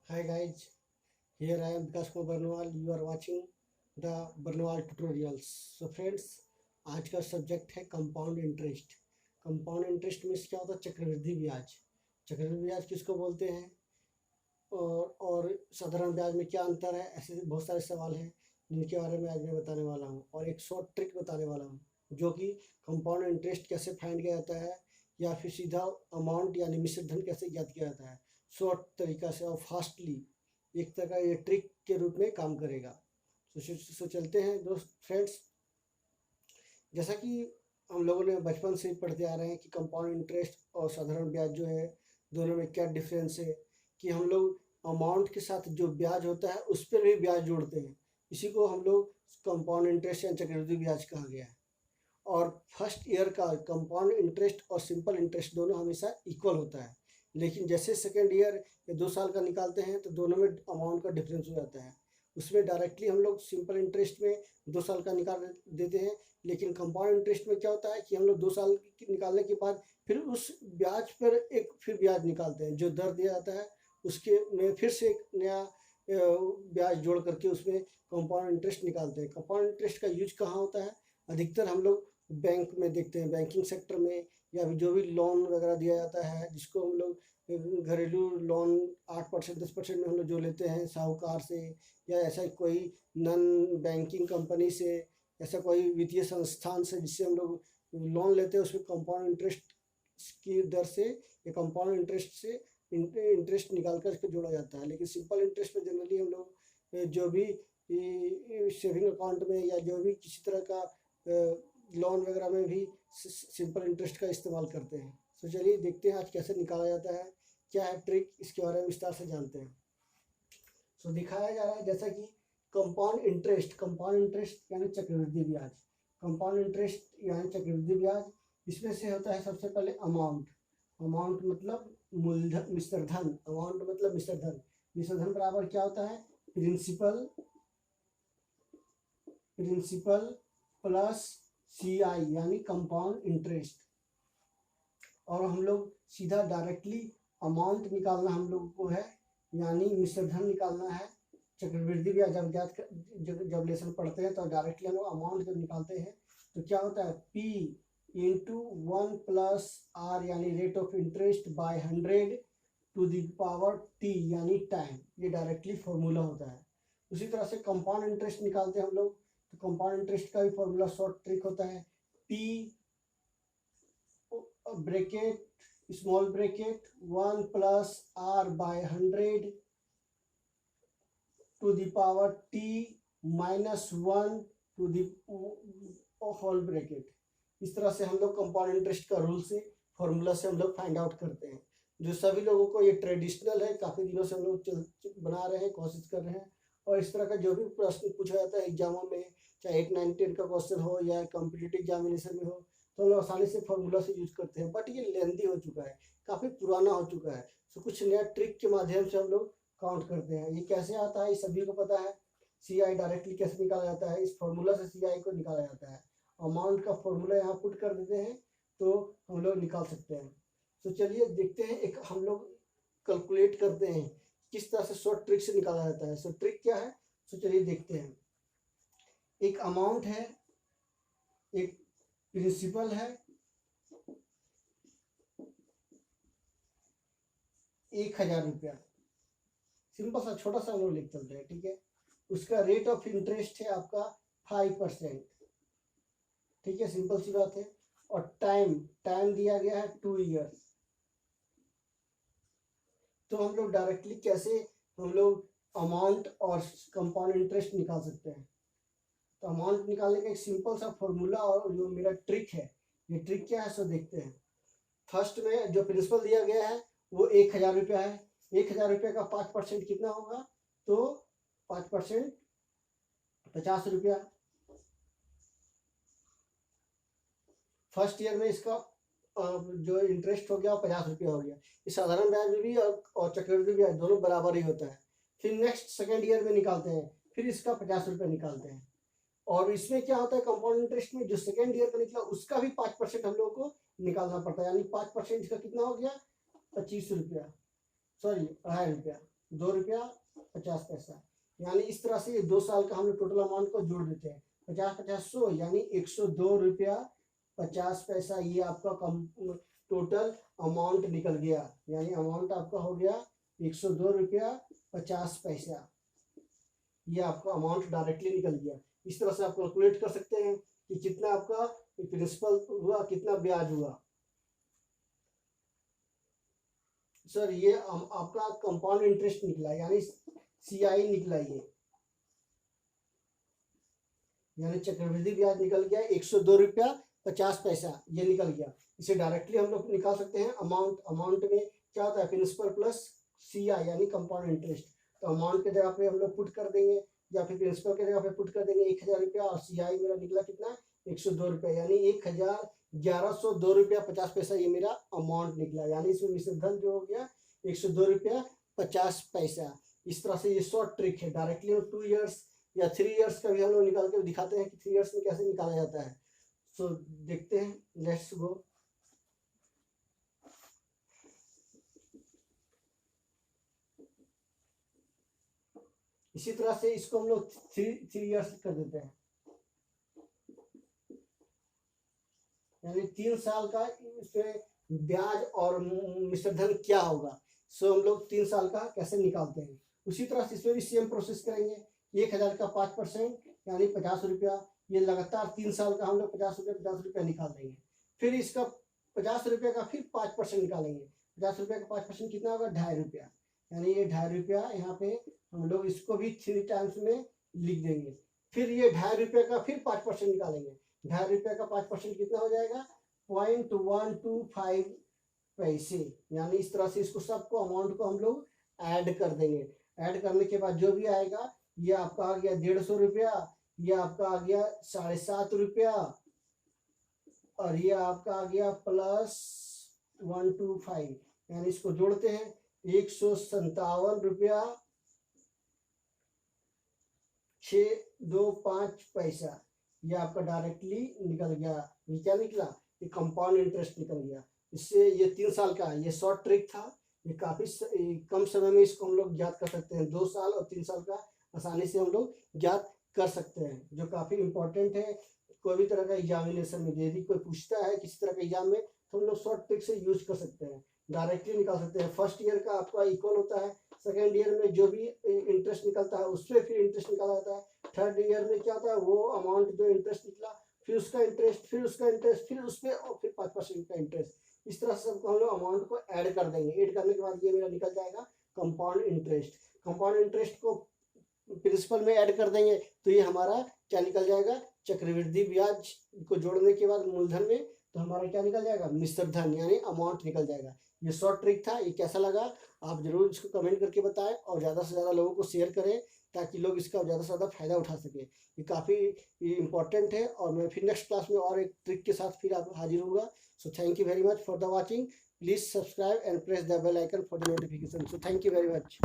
Hi guys, here I am Vikas Kumar Barnwal. You are watching the Barnwal tutorials. So friends, आज का subject है compound interest. Compound interest में क्या होता है? चक्रवृद्धि ब्याज। चक्रवृद्धि ब्याज किसको बोलते हैं और साधारण ब्याज में क्या अंतर है? ऐसे बहुत सारे सवाल हैं जिनके बारे में आज मैं बताने वाला हूँ और एक शॉर्ट ट्रिक बताने वाला हूँ जो कि कंपाउंड इंटरेस्ट कैसे फाइंड किया जाता है या फिर सीधा अमाउंट यानी मिश्र धन कैसे ज्ञात किया जाता है शॉर्ट तरीका से और फास्टली। एक तरह का ये ट्रिक के रूप में काम करेगा। तो चलते हैं दोस्त फ्रेंड्स। जैसा कि हम लोगों ने बचपन से ही पढ़ते आ रहे हैं कि कंपाउंड इंटरेस्ट और साधारण ब्याज जो है दोनों में क्या डिफरेंस है, कि हम लोग अमाउंट के साथ जो ब्याज होता है उस पर भी ब्याज जोड़ते हैं। इसी को हम लोग कंपाउंड इंटरेस्ट या चक्रवृद्धि ब्याज कहा गया है। और फर्स्ट ईयर का कंपाउंड इंटरेस्ट और सिंपल इंटरेस्ट दोनों हमेशा इक्वल होता है, लेकिन जैसे सेकेंड ईयर या 2 साल का निकालते हैं तो दोनों में अमाउंट का डिफरेंस हो जाता है। उसमें डायरेक्टली हम लोग सिंपल इंटरेस्ट में 2 साल का निकाल देते हैं, लेकिन कंपाउंड इंटरेस्ट में क्या होता है कि हम लोग 2 साल निकालने के बाद फिर उस ब्याज पर एक फिर ब्याज निकालते हैं, जो दर दिया जाता है उसके में फिर से एक नया ब्याज जोड़ करके उसमें कंपाउंड इंटरेस्ट निकालते हैं। कंपाउंड इंटरेस्ट का यूज कहाँ होता है? अधिकतर हम लोग बैंक में देखते हैं, बैंकिंग सेक्टर में, या जो भी लोन वगैरह दिया जाता है जिसको हम लोग घरेलू लोन 8% 10% में हम लोग जो लेते हैं साहूकार से, या ऐसा कोई नॉन बैंकिंग कंपनी से, ऐसा कोई वित्तीय संस्थान से जिससे हम लोग लोन लेते हैं, उसमें कंपाउंड इंटरेस्ट की दर से या कंपाउंड इंटरेस्ट से इंटरेस्ट निकाल कर इसको जोड़ा जाता है। लेकिन सिंपल इंटरेस्ट में जनरली हम लोग जो भी सेविंग अकाउंट में या जो भी किसी तरह का लोन वगैरह में भी सिंपल इंटरेस्ट का इस्तेमाल करते हैं। तो चलिए देखते हैं आज कैसे निकाला जाता है, क्या है ट्रिक, इसके बारे में विस्तार से जानते हैं। तो दिखाया जा रहा है जैसा कि कंपाउंड इंटरेस्ट यानी चक्रवृद्धि ब्याज। कंपाउंड इंटरेस्ट यानी चक्रवृद्धि ब्याज, इसमें से होता है सबसे पहले अमाउंट। अमाउंट मतलब मूलधन, मिश्र धन। अमाउंट मतलब मिश्र धन। मिश्र धन बराबर क्या होता है? प्रिंसिपल प्लस CI यानी कंपाउंड इंटरेस्ट। और हम लोग सीधा डायरेक्टली अमाउंट निकालना हम लोग को है, यानी मिश्र धन निकालना है। चक्रवृद्धि ब्याज जब लेसन पढ़ते हैं तो डायरेक्टली हम लोग अमाउंट जब निकालते हैं तो क्या होता है? P इंटू 1 प्लस R यानी rate of interest by 100 to the power T यानी टाइम। ये डायरेक्टली फॉर्मूला होता है। उसी तरह से कंपाउंड इंटरेस्ट निकालते हैं हम लोग, तो कंपाउंड इंटरेस्ट का भी फॉर्मूला शॉर्ट ट्रिक होता है। P bracket small bracket 1 plus R by 100 to the power T minus 1 to the whole bracket. इस तरह से हम लोग कंपाउंड इंटरेस्ट का रूल से फॉर्मूला से हम लोग फाइंड आउट करते हैं, जो सभी लोगों को ये ट्रेडिशनल है। काफ़ी दिनों से हम लोग बना रहे हैं, कोशिश कर रहे हैं। और इस तरह का जो भी प्रश्न पूछा जाता है एग्जामों में, चाहे 8 9 10 का क्वेश्चन हो या कॉम्पिटिटिव एग्जामिनेशन में हो, तो हम लोग आसानी से फॉर्मूला से यूज करते हैं। बट ये लेंदी हो चुका है, काफ़ी पुराना हो चुका है। तो कुछ नया ट्रिक के माध्यम से हम लोग काउंट करते हैं। ये कैसे आता है ये सभी को पता है। CI डायरेक्टली कैसे निकाला जाता है? इस फॉर्मूला से CI को निकाला जाता है। अमाउंट का फॉर्मूला यहाँ पुट कर देते हैं तो हम लोग निकाल सकते हैं। तो चलिए देखते हैं, एक हम लोग कैलकुलेट करते हैं किस तरह से शॉर्ट ट्रिक से निकाला जाता है। सो ट्रिक क्या है? तो चलिए देखते हैं। एक अमाउंट है, एक प्रिंसिपल है, 1000 रुपया। सिंपल सा छोटा सा हम लोग लिख चलते हैं, ठीक है। उसका रेट ऑफ इंटरेस्ट है आपका 5%, ठीक है, सिंपल सी बात है। और टाइम दिया गया है 2 ईयर्स। तो हम लोग डायरेक्टली कैसे हम लोग अमाउंट और कंपाउंड इंटरेस्ट निकाल सकते हैं? तो अमाउंट निकालने का एक सिंपल सा फॉर्मूला और जो मेरा ट्रिक है, ये ट्रिक क्या है सो देखते हैं। फर्स्ट में जो प्रिंसिपल दिया गया है वो 1000 रुपया है। 1000 रुपये का 5% कितना होगा? तो 5% 50 रुपया। फर्स्ट ईयर में इसका जो इंटरेस्ट हो गया 50 रुपया हो गया। इस साधारण ब्याज में भी और चक्रवृद्धि ब्याज दोनों बराबर ही होता है। फिर नेक्स्ट सेकेंड ईयर में निकालते हैं, फिर इसका 50 रुपया निकालते हैं। और इसमें क्या होता है? कंपाउंड इंटरेस्ट में जो सेकेंड ईयर का निकला उसका भी 5% हम लोग को निकालना पड़ता है, यानी 5% इसका कितना हो गया? 25 रुपया, सॉरी 2.5 रुपया। ₹2.50। यानी इस तरह से ये 2 साल का हम लोग टोटल अमाउंट को जोड़ देते हैं। 50-50 100 यानी ₹102.50 ये आपका कम टोटल अमाउंट निकल गया। यानी अमाउंट आपका हो गया ₹102.50। ये आपका अमाउंट डायरेक्टली निकल गया। इस तरह से आप कैलकुलेट कर सकते हैं कि कितना आपका प्रिंसिपल हुआ, कितना ब्याज हुआ। सर ये आपका कंपाउंड इंटरेस्ट निकला, यानी CI निकला ये, यानी चक्रवृद्धि ब्याज निकल गया ₹102.50 ये निकल गया। इसे डायरेक्टली हम लोग निकाल सकते हैं। अमाउंट में क्या होता है, प्रिंसिपल प्लस CI यानी कंपाउंड इंटरेस्ट। तो अमाउंट के जगह पे हम लोग पुट कर देंगे या फिर प्रिंसिपल के जगह पे पुट कर देंगे ₹1000 और CI मेरा निकला कितना ₹102 यानी ₹1102.50 ये मेरा अमाउंट निकला। यानी इसमें मिश्र धन जो हो गया ₹102.50। इस तरह से ये शॉर्ट ट्रिक है। डायरेक्टली हम 2 इयर्स या 3 इयर्स का भी हम लोग निकाल के दिखाते हैं कि 3 इयर्स में कैसे निकाला जाता है। सो देखते हैं, लेट्स गो। इसी तरह से इसको हम लोग 3 इयर्स कर देते हैं, यानी 3 साल का इसमें ब्याज और मिश्र धन क्या होगा। सो हम लोग 3 साल का कैसे निकालते हैं, उसी तरह से इसमें भी सेम प्रोसेस करेंगे। 1000 का 5% यानी ₹50। ये लगातार 3 साल का हम लोग ₹50 निकाल देंगे। फिर इसका ₹50 का फिर 5% निकालेंगे। ₹50 का 5% कितना होगा, ₹2.5। यानी ये ₹2.5 यहाँ पे हम लोग इसको भी 3 टाइम्स में लिख देंगे। फिर ये ₹2.5 का फिर 5% निकालेंगे। ₹2.5 का 5% कितना हो जाएगा, 0.125 पैसे। यानी इस तरह से इसको सबको अमाउंट को हम लोग ऐड कर देंगे। ऐड करने के बाद जो भी आएगा, ये आपका आ गया ₹150, ये आपका आ गया ₹7.5 और ये आपका आ गया प्लस 125। यानी इसको जोड़ते हैं ₹157.625। ये आपका डायरेक्टली निकल गया। ये क्या निकला, ये कंपाउंड इंटरेस्ट निकल गया। इससे ये 3 साल का, ये शॉर्ट ट्रिक था। ये काफी कम समय में इसको हम लोग ज्ञात कर सकते हैं। 2 साल और 3 साल का आसानी से हम लोग ज्ञात कर सकते हैं, जो काफी इंपॉर्टेंट है। कोई भी तरह का एग्जामिनेशन में यदि कोई पूछता है किसी तरह के एग्जाम में, तो हम लोग शॉर्ट ट्रिक से यूज कर सकते हैं, डायरेक्टली निकाल सकते हैं। फर्स्ट ईयर का आपका इक्वल होता है, सेकेंड ईयर में जो भी इंटरेस्ट निकलता है उससे फिर इंटरेस्ट निकाला जाता है। थर्ड ईयर में क्या होता है, वो अमाउंट जो इंटरेस्ट निकला फिर उसका इंटरेस्ट, फिर उसका इंटरेस्ट, फिर उसपे और फिर 5% का इंटरेस्ट। इस तरह से सबको हम लोग अमाउंट को ऐड कर देंगे। ऐड करने के बाद ये मेरा निकल जाएगा कंपाउंड इंटरेस्ट। कंपाउंड इंटरेस्ट को प्रिंसिपल में ऐड कर देंगे तो ये हमारा क्या निकल जाएगा, चक्रवृद्धि ब्याज को जोड़ने के बाद मूलधन में, तो हमारा क्या निकल जाएगा, मिश्र धन यानी अमाउंट निकल जाएगा। ये शॉर्ट ट्रिक था। ये कैसा लगा आप जरूर इसको कमेंट करके बताएं और ज़्यादा से ज़्यादा लोगों को शेयर करें ताकि लोग इसका ज़्यादा से ज़्यादा फायदा उठा सके। ये काफ़ी इंपॉर्टेंट है और मैं फिर नेक्स्ट क्लास में और एक ट्रिक के साथ फिर आप हाजिर होगा। So thank you very much for the watching. Please subscribe and press the bell icon for the notification. So thank you very much.